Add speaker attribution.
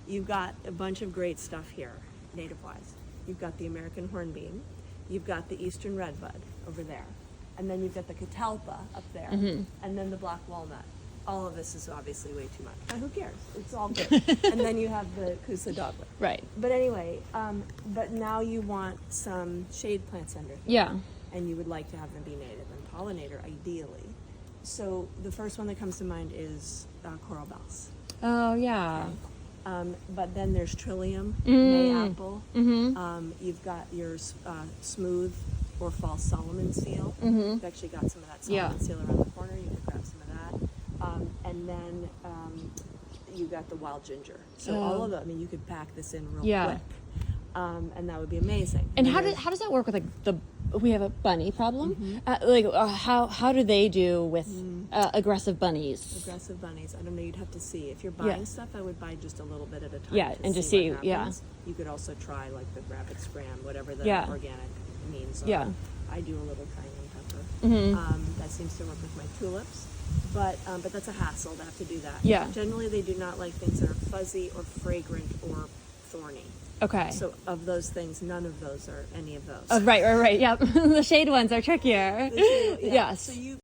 Speaker 1: you've got a bunch of great stuff here, native-wise. You've got the American hornbeam, you've got the eastern redbud over there, and then you've got the catalpa up there, and then the black walnut. All of this is obviously way too much, but who cares? It's all good. And then you have the Kusa dogwood.
Speaker 2: Right.
Speaker 1: But anyway, but now you want some shade plants under here.
Speaker 2: Yeah.
Speaker 1: And you would like to have them be native and pollinator, ideally. So the first one that comes to mind is coral bells.
Speaker 2: Oh, yeah.
Speaker 1: But then there's trillium, mayapple. You've got your smooth or false Solomon seal. You've actually got some of that Solomon seal around the corner. You could grab some of that. And then you got the wild ginger. So all of them, I mean, you could pack this in real quick. And that would be amazing.
Speaker 2: And how does that work with like we have a bunny problem? How do they do with aggressive bunnies?
Speaker 1: Aggressive bunnies, I don't know, you'd have to see. If you're buying stuff, I would buy just a little bit at a time.
Speaker 2: Yeah, and just see,
Speaker 1: what happens. You could also try like the Rabbit Scram, whatever the organic means are.
Speaker 2: Yeah.
Speaker 1: I do a little cayenne pepper. That seems to work with my tulips. But that's a hassle to have to do that.
Speaker 2: Yeah.
Speaker 1: Generally, they do not like things that are fuzzy or fragrant or thorny.
Speaker 2: Okay.
Speaker 1: So of those things, none of those are any of those.
Speaker 2: Right. Yeah. The shade ones are trickier.
Speaker 1: Yeah.
Speaker 2: Yes.
Speaker 1: So you